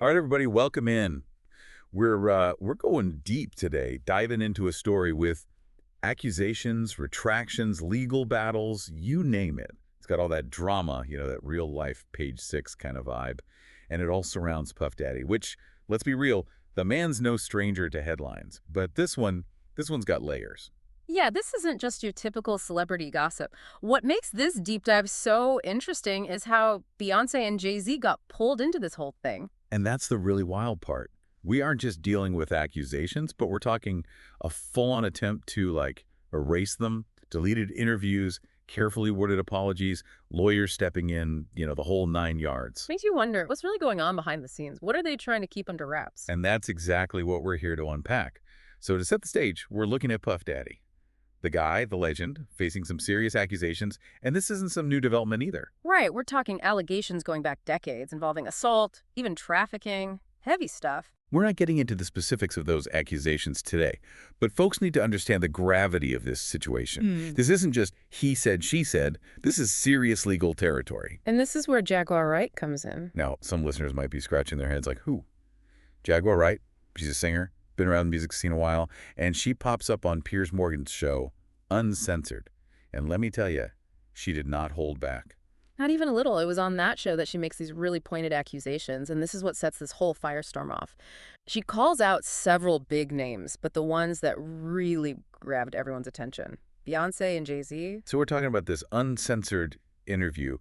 All right, everybody, welcome in. We're going deep today, diving into a story with accusations, retractions, legal battles, you name it. It's got all that drama, that real life page 6 kind of vibe. And it all surrounds Puff Daddy, which, let's be real, the man's no stranger to headlines. But this one's got layers. Yeah, this isn't just your typical celebrity gossip. What makes this deep dive so interesting is how Beyoncé and Jay Z got pulled into this whole thing. And that's the really wild part. We aren't just dealing with accusations, but we're talking a full-on attempt to, erase them, deleted interviews, carefully worded apologies, lawyers stepping in, the whole 9 yards. Makes you wonder, what's really going on behind the scenes? What are they trying to keep under wraps? And that's exactly what we're here to unpack. So to set the stage, we're looking at Puff Daddy. The guy, the legend, facing some serious accusations, and this isn't some new development either. Right, we're talking allegations going back decades involving assault, even trafficking, heavy stuff. We're not getting into the specifics of those accusations today, but folks need to understand the gravity of this situation. This isn't just he said, she said. This is serious legal territory. And this is where Jaguar Wright comes in. Now, some listeners might be scratching their heads like, who? Jaguar Wright? She's a singer, been around the music scene a while, and she pops up on Piers Morgan's show, Uncensored. And let me tell you, she did not hold back. Not even a little. It was on that show that she makes these really pointed accusations, and this is what sets this whole firestorm off. She calls out several big names, but the ones that really grabbed everyone's attention. Beyoncé and Jay Z. So we're talking about this uncensored interview.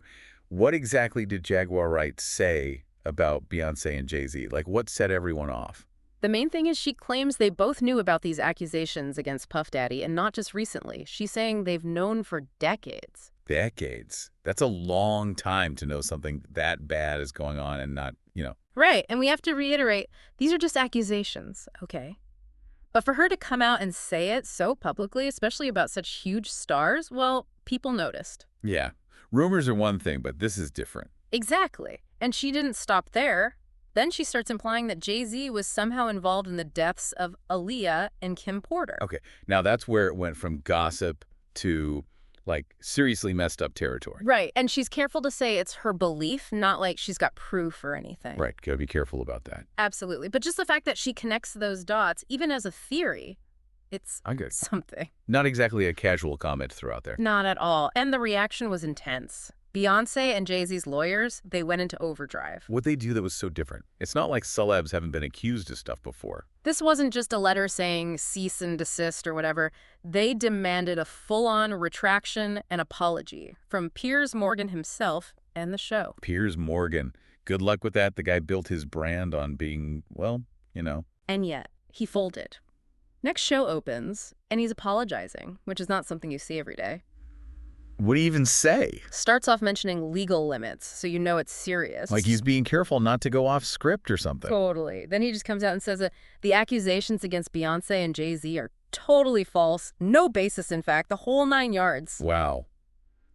What exactly did Jaguar Wright say about Beyoncé and Jay Z? What set everyone off? The main thing is she claims they both knew about these accusations against Puff Daddy, and not just recently. She's saying they've known for decades. Decades. That's a long time to know something that bad is going on and not, Right, and we have to reiterate, these are just accusations, okay? But for her to come out and say it so publicly, especially about such huge stars, well, people noticed. Yeah. Rumors are one thing, but this is different. Exactly. And she didn't stop there. Then she starts implying that Jay Z was somehow involved in the deaths of Aaliyah and Kim Porter. Okay. Now that's where it went from gossip to seriously messed up territory. Right. And she's careful to say it's her belief, not like she's got proof or anything. Right. Gotta be careful about that. Absolutely. But just the fact that she connects those dots, even as a theory, it's something. Not exactly a casual comment to throw out there. Not at all. And the reaction was intense. Beyoncé and Jay Z's lawyers, they went into overdrive. What'd they do that was so different? It's not like celebs haven't been accused of stuff before. This wasn't just a letter saying cease and desist or whatever. They demanded a full-on retraction and apology from Piers Morgan himself and the show. Piers Morgan. Good luck with that. The guy built his brand on being, And yet, he folded. Next show opens, and he's apologizing, which is not something you see every day. What do you even say? Starts off mentioning legal limits, so you know it's serious. Like he's being careful not to go off script or something. Totally. Then he just comes out and says that the accusations against Beyoncé and Jay Z are totally false. No basis, in fact, the whole 9 yards. Wow.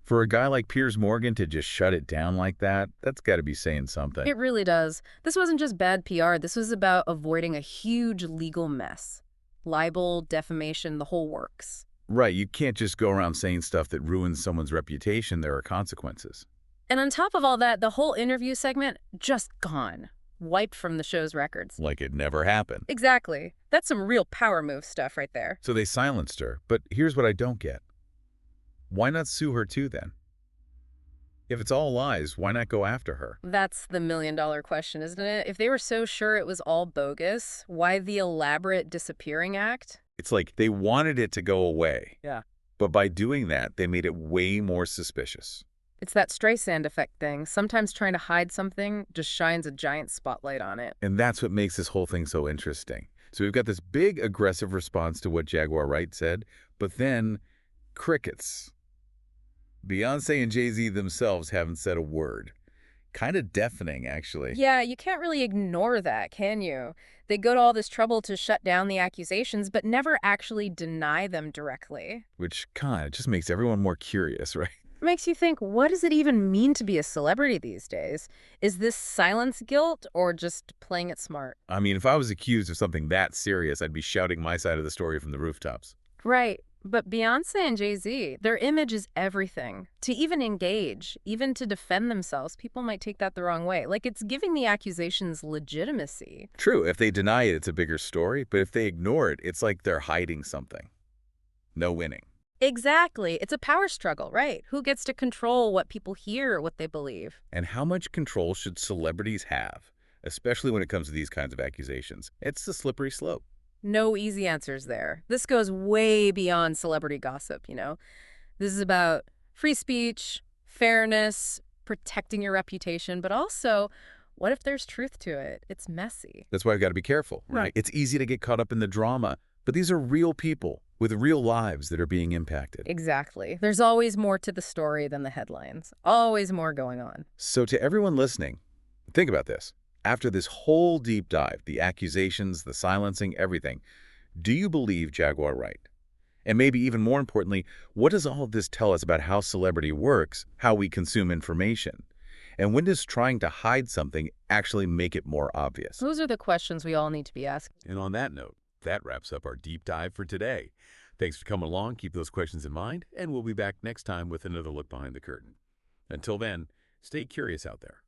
For a guy like Piers Morgan to just shut it down like that, that's got to be saying something. It really does. This wasn't just bad PR. This was about avoiding a huge legal mess. Libel, defamation, the whole works. Right, you can't just go around saying stuff that ruins someone's reputation. There are consequences. And on top of all that, the whole interview segment, just gone. Wiped from the show's records. Like it never happened. Exactly. That's some real power move stuff right there. So they silenced her. But here's what I don't get. Why not sue her too, then? If it's all lies, why not go after her? That's the million-dollar question, isn't it? If they were so sure it was all bogus, why the elaborate disappearing act? It's like they wanted it to go away. Yeah. But by doing that, they made it way more suspicious. It's that Streisand effect thing. Sometimes trying to hide something just shines a giant spotlight on it. And that's what makes this whole thing so interesting. So we've got this big aggressive response to what Jaguar Wright said, but then crickets. Beyoncé and Jay Z themselves haven't said a word. Kind of deafening, actually. Yeah, you can't really ignore that, can you? They go to all this trouble to shut down the accusations, but never actually deny them directly. Which kind of just makes everyone more curious, right? Makes you think, what does it even mean to be a celebrity these days? Is this silence guilt or just playing it smart? I mean, if I was accused of something that serious, I'd be shouting my side of the story from the rooftops. Right. But Beyoncé and Jay Z, their image is everything. To even engage, even to defend themselves, people might take that the wrong way. Like it's giving the accusations legitimacy. True, if they deny it, it's a bigger story, but if they ignore it, it's like they're hiding something. No winning. Exactly. It's a power struggle, right? Who gets to control what people hear, what they believe? And how much control should celebrities have, especially when it comes to these kinds of accusations? It's the slippery slope. No easy answers there. This goes way beyond celebrity gossip, you know? This is about free speech, fairness, protecting your reputation, but also, what if there's truth to it? It's messy. That's why I've got to be careful, right? It's easy to get caught up in the drama, but these are real people with real lives that are being impacted. Exactly. There's always more to the story than the headlines. Always more going on. So to everyone listening, think about this. After this whole deep dive, the accusations, the silencing, everything, do you believe Jaguar right? And maybe even more importantly, what does all of this tell us about how celebrity works, how we consume information? And when does trying to hide something actually make it more obvious? Those are the questions we all need to be asking. And on that note, that wraps up our deep dive for today. Thanks for coming along. Keep those questions in mind, and we'll be back next time with another look behind the curtain. Until then, stay curious out there.